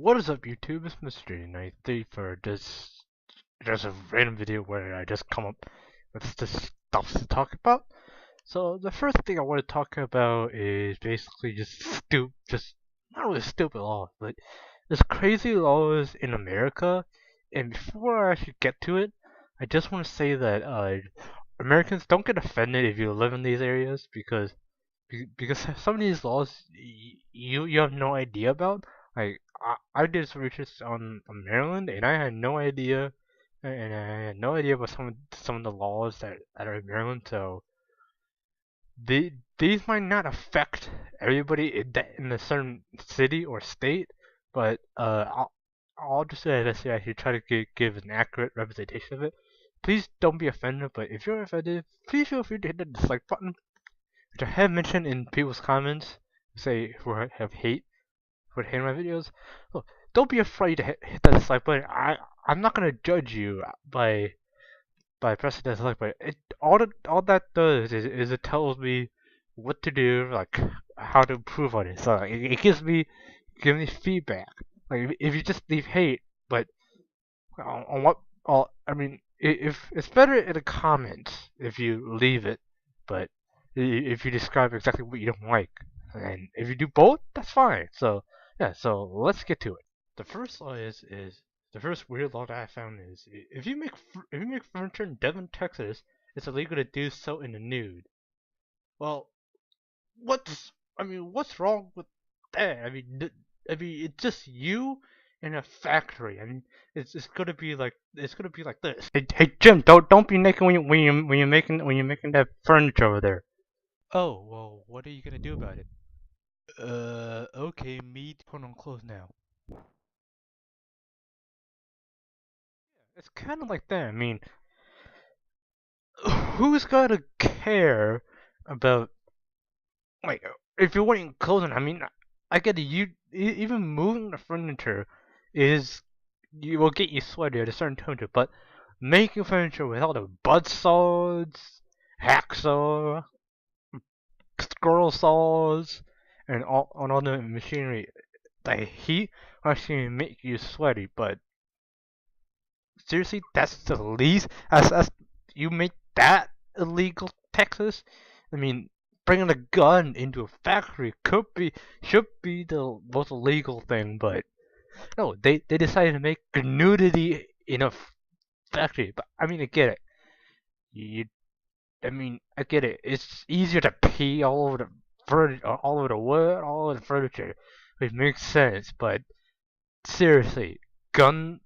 What is up, YouTube? It's Mystery93 for this just a random video where I just come up with this stuff to talk about. So the first thing I want to talk about is basically just not really stupid laws, but there's crazy laws in America. And before I actually get to it, I just want to say that Americans don't get offended if you live in these areas because some of these laws you have no idea about. Like I did some research on Maryland, and I had no idea, and I had no idea about some of the laws that are in Maryland. So these might not affect everybody in a certain city or state, but I'll just say that I should try to give an accurate representation of it. Please don't be offended, but if you're offended, please feel free to hit the dislike button, which I have mentioned in people's comments, say who have hate for hating my videos. Look, don't be afraid to hit that dislike button. I'm not gonna judge you by pressing that dislike button. All that does is it tells me what to do, like how to improve on it. So like, it gives me feedback. Like if you just leave hate, but on what? I mean, if it's better in the comments if you leave it, but if you describe exactly what you don't like, and if you do both, that's fine. So yeah, so let's get to it. The first law is the first weird law that I found is if you make furniture in Devon, Texas, it's illegal to do so in the nude. Well, what's wrong with that? I mean, it's just you in a factory. I mean, it's gonna be like this. Hey Jim, don't be naked when you're making that furniture over there. Oh, well, what are you gonna do about it? Okay, me put on clothes now. It's kind of like that. I mean, who's gonna care about like if you're wearing clothing? I mean, I get it. Even moving the furniture is you will get you sweaty at a certain temperature, but making furniture with all the butt saws, hacksaw, squirrel saws, and all the machinery, the heat actually make you sweaty. But seriously, that's the least. As you make that illegal, Texas. I mean, bringing a gun into a factory should be the most illegal thing, but no, they decided to make nudity in a factory. But I mean, I get it. You, I mean, I get it. It's easier to pee all over the furniture, all over the wood, all over the furniture, which makes sense. But seriously, gun.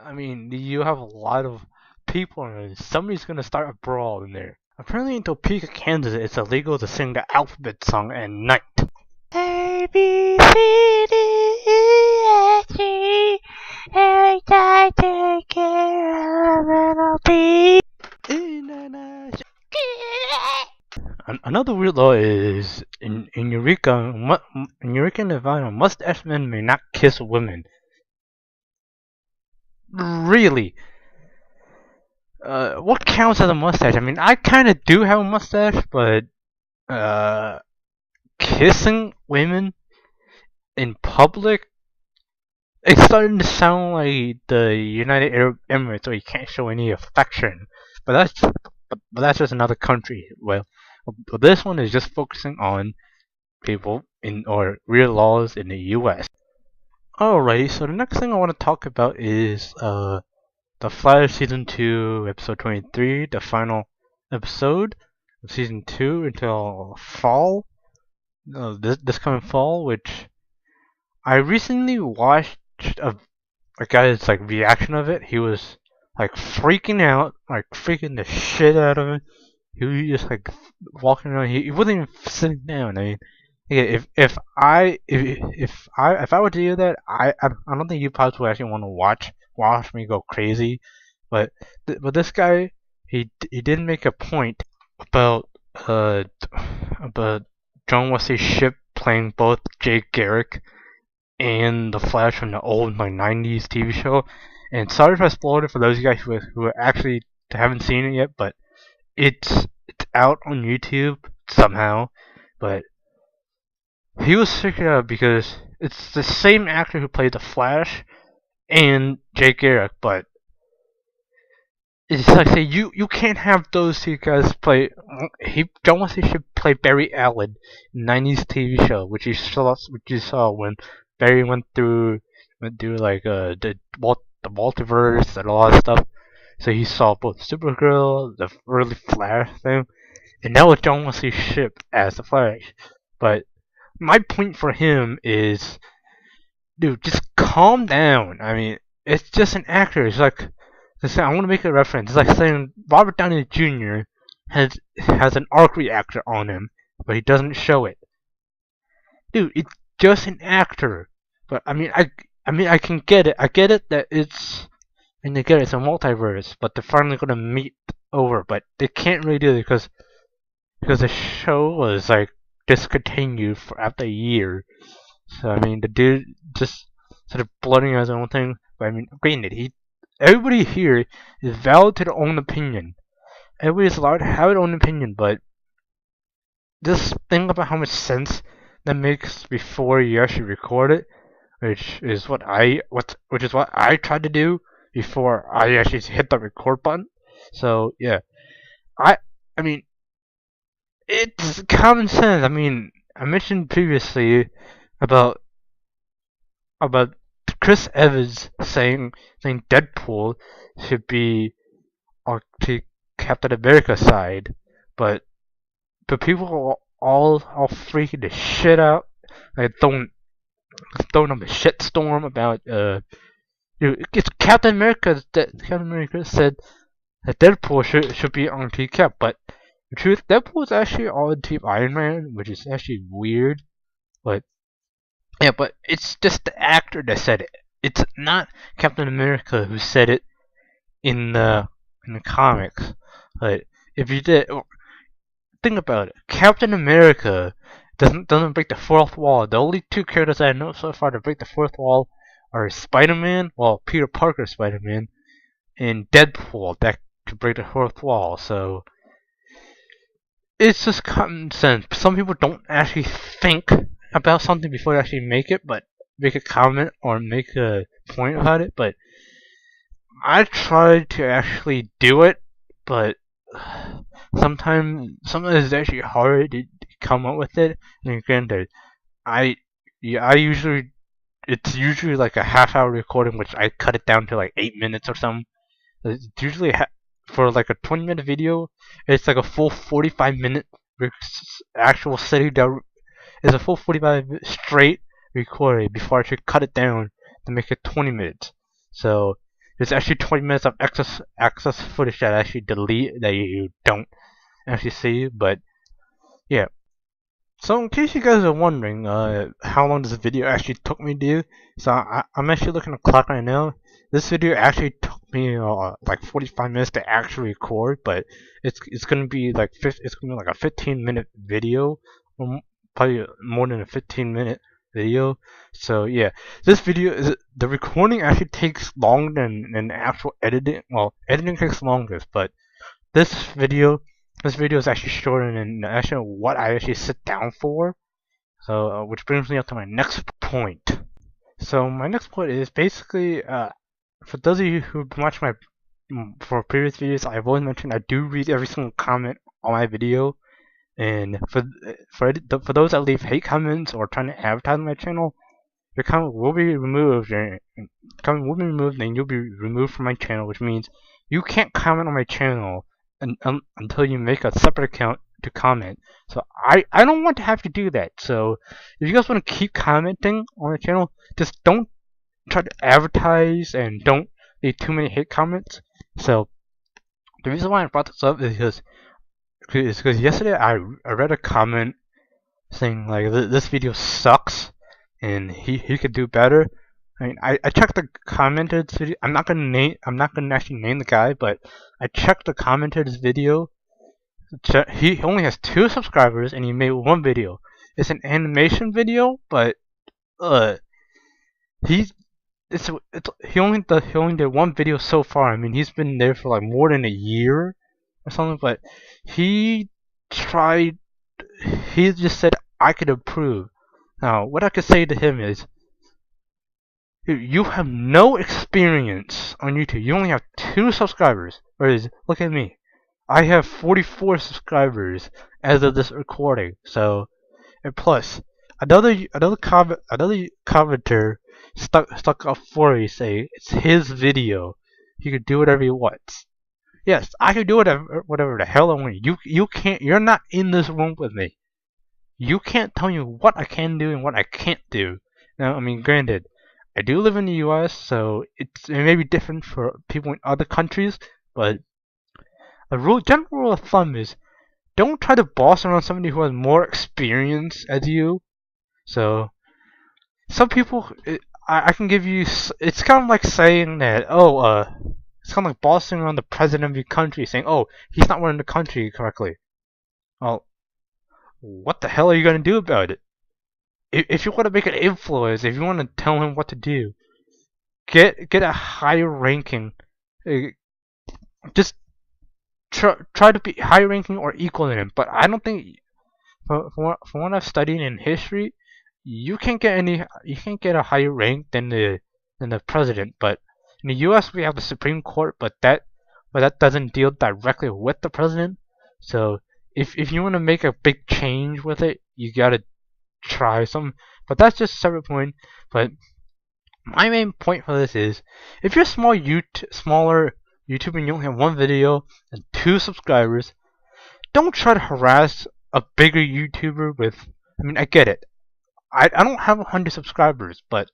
I mean, you have a lot of people in it. Somebody's gonna start a brawl in there. Apparently, in Topeka, Kansas, it's illegal to sing the alphabet song at night. A B C D E F G H I J K L M N O P. Another weird law is in Eureka, in Eureka, Nevada, mustache men may not kiss women. Really? What counts as a mustache? I mean, I kind of do have a mustache, but uh, kissing women in public, it's starting to sound like the United Arab Emirates, where you can't show any affection. But that's just another country. Well, this one is just focusing on people in or real laws in the U.S. Alrighty, so the next thing I want to talk about is The Flash Season 2, Episode 23, the final episode of Season 2 until fall, this coming fall, which I recently watched a guy's like reaction of it. He was like freaking out, like freaking the shit out of it. He was just like walking around. He wasn't even sitting down. I mean, yeah, if I were to do that, I don't think you probably would actually want to watch me go crazy. But but this guy, he did make a point about uh about John Wesley Shipp playing both Jay Garrick and the Flash from the old like 90s TV show. And sorry if I spoiled it for those of you guys who actually haven't seen it yet, but it's out on YouTube somehow. But he was freaking out because it's the same actor who played the Flash and Jay Garrick, but it's like say you can't have those two guys play. John Wesley should play Barry Allen, '90s TV show, which you saw when Barry went through like the multiverse and all that stuff. So he saw both Supergirl, the early Flash thing, and now with John Wesley's ship as the Flash. But my point for him is, dude, just calm down. I mean, it's just an actor. It's like, I want to make a reference. It's like saying Robert Downey Jr. has an arc reactor on him, but he doesn't show it. Dude, it's just an actor. But I can get it. I get it that and they get it, it's a multiverse, but they're finally gonna meet over. But they can't really do it because the show was like discontinued for after a year. So I mean, the dude just sort of blurting his own thing. But I mean, granted, everybody here is valid to their own opinion. Everybody's allowed to have their own opinion, but just think about how much sense that makes before you actually record it, which is what I tried to do before I actually hit the record button. So yeah, I I mean, it's common sense. I mean, I mentioned previously about about Chris Evans saying Deadpool should be on the Captain America side, but people are all freaking the shit out, like throwing up a shitstorm about it's Captain America that Captain America said that Deadpool should be on Team Cap, but the truth, Deadpool is actually on Team Iron Man, which is actually weird, but yeah, but it's just the actor that said it. It's not Captain America who said it in the comics. But if you did, think about it. Captain America doesn't break the fourth wall. The only two characters I know so far to break the fourth wall are Spider-Man, well, Peter Parker Spider-Man, and Deadpool that could break the fourth wall. So it's just common sense. Some people don't actually think about something before they actually make it, but make a comment or make a point about it. But I tried to actually do it, but sometimes it's actually hard to come up with it. And granted, I usually it's usually like a half-hour recording, which I cut it down to like 8 minutes or something. It's usually for like a 20-minute video, it's like a full 45-minute actual sitting down. It's a full 45 straight recording before I should cut it down to make it 20 minutes. So there's actually 20 minutes of excess footage that I actually delete that you don't actually see. But yeah. So in case you guys are wondering how long this video actually took me to do, so I'm actually looking at the clock right now. This video actually took me like 45 minutes to actually record, but it's gonna be like a 15-minute video, probably more than a 15-minute video. So yeah, this video the recording actually takes longer than the actual editing. Well, editing takes longest, but this video is actually shorter than actually what I actually sit down for. So which brings me up to my next point. So my next point is basically for those of you who watch my for previous videos, I've always mentioned I do read every single comment on my video. And for those that leave hate comments or trying to advertise my channel, your comment will be removed, and you'll be removed from my channel, which means you can't comment on my channel until you make a separate account to comment. So I don't want to have to do that. So if you guys want to keep commenting on the channel, just don't try to advertise and don't leave too many hate comments. So the reason why I brought this up is because yesterday I read a comment saying like this video sucks and he could do better. I mean, I checked the commented video. I'm not gonna actually name the guy, but I checked the commented video. He only has 2 subscribers and he made 1 video. It's an animation video, but he only did 1 video so far. I mean, he's been there for like more than a year or something, but he just said I could improve. Now, what I could say to him is, You have no experience on YouTube. You only have 2 subscribers. Whereas, look at me. I have 44 subscribers as of this recording. So, and plus, another commenter stuck up for me saying it's his video. He can do whatever he wants. Yes, I can do whatever the hell I want. You can't. You're not in this room with me. You can't tell me what I can do and what I can't do. Now, I mean, granted, I do live in the U.S., so it may be different for people in other countries, but general rule of thumb is don't try to boss around somebody who has more experience as you. So, some people, I can give you. It's kind of like saying that, it's kind of like bossing around the president of your country, saying, oh, he's not running the country correctly. Well, what the hell are you gonna do about it? If you want to make an influence, if you want to tell him what to do, get a higher ranking. Just try to be higher ranking or equal to him. But I don't think, from what I've studied in history, you can't get a higher rank than the president. But in the U.S. we have the Supreme Court, but that doesn't deal directly with the president. So if you want to make a big change with it, you gotta try some. But that's just a separate point. But my main point for this is, if you're smaller YouTuber and you only have 1 video and 2 subscribers, don't try to harass a bigger YouTuber with. I mean, I get it. I don't have 100 subscribers, but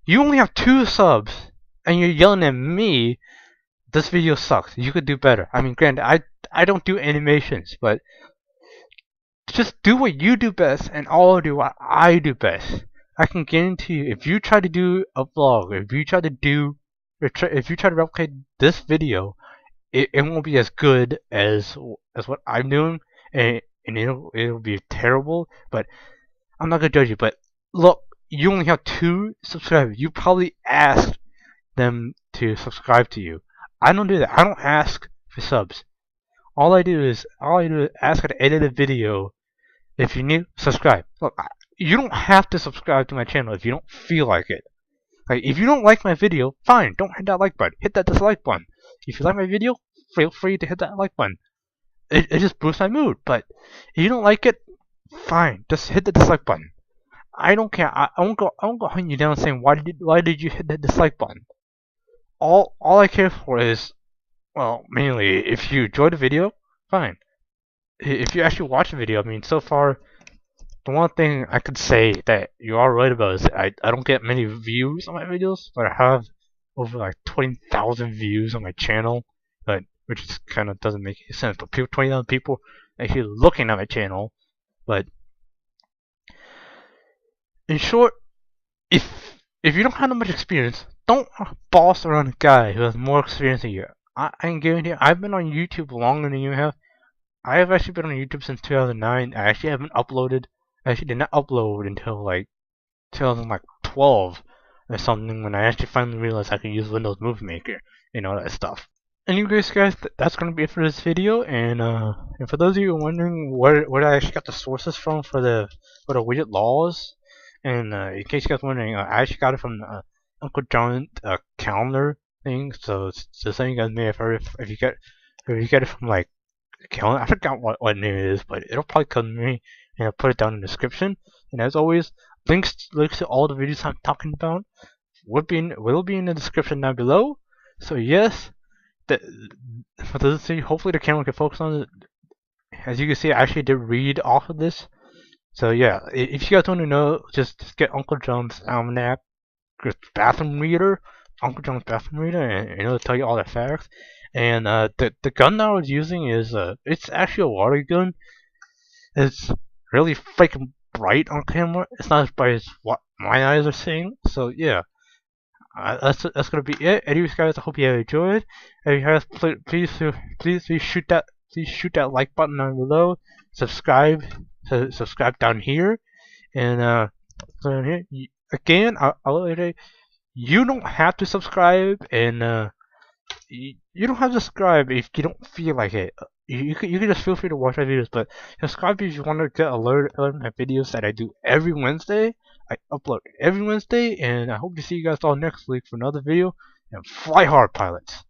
you only have 2 subs, and you're yelling at me. This video sucks. You could do better. I mean, granted, I don't do animations, but just do what you do best, and I'll do what I do best. I can guarantee you, if you try to do a vlog, if you try to replicate this video, it won't be as good as what I'm doing, and it'll be terrible. But I'm not gonna judge you. But look, you only have 2 subscribers. You probably asked them to subscribe to you. I don't do that. I don't ask for subs. All I do is ask her to edit a video. If you need, subscribe. Look, you don't have to subscribe to my channel if you don't feel like it. Like, if you don't like my video, fine, don't hit that like button. Hit that dislike button. If you like my video, feel free to hit that like button. It just boosts my mood. But if you don't like it, fine, just hit the dislike button. I don't care. I won't go hunting you down saying why did you hit that dislike button. All I care for is, well, mainly if you enjoyed the video, fine. If you actually watch the video, I mean, so far, the one thing I could say that you are right about is that I don't get many views on my videos, but I have over like 20,000 views on my channel, which is kind of doesn't make any sense. But 20,000 people actually looking at my channel. But in short, if you don't have that much experience, don't boss around a guy who has more experience than you. I can guarantee you, I've been on YouTube longer than you have. I have actually been on YouTube since 2009. I actually haven't uploaded. I actually did not upload until like 2012 or something, when I actually finally realized I could use Windows Movie Maker and all that stuff. Anyways, guys, that's gonna be it for this video. And for those of you wondering where I actually got the sources from for the widget laws, and in case you guys wondering, I actually got it from Uncle John's calendar thing. So some of you guys may have heard, if you get it from like calendar, I forgot what name it is, but it'll probably come to me, and I'll put it down in the description. And as always, links to all the videos I'm talking about will be in the description down below. So yes, for those of you, hopefully the camera can focus on it. As you can see, I actually did read off of this. So yeah, if you guys want to know, just get Uncle John's Almanac bathroom reader, Uncle John's bathroom reader, and it'll tell you all the facts. And the gun that I was using is it's actually a water gun. It's really freaking bright on camera. It's not as bright as what my eyes are seeing. So yeah, that's gonna be it. Anyways, guys, I hope you enjoyed. If you guys, please shoot that like button down below. Subscribe down here, and down here. Again, you don't have to subscribe, and you don't have to subscribe if you don't feel like it. You can just feel free to watch my videos, but subscribe if you want to get alert on my videos that I do every Wednesday. I upload every Wednesday, and I hope to see you guys all next week for another video. And fly hard, pilots!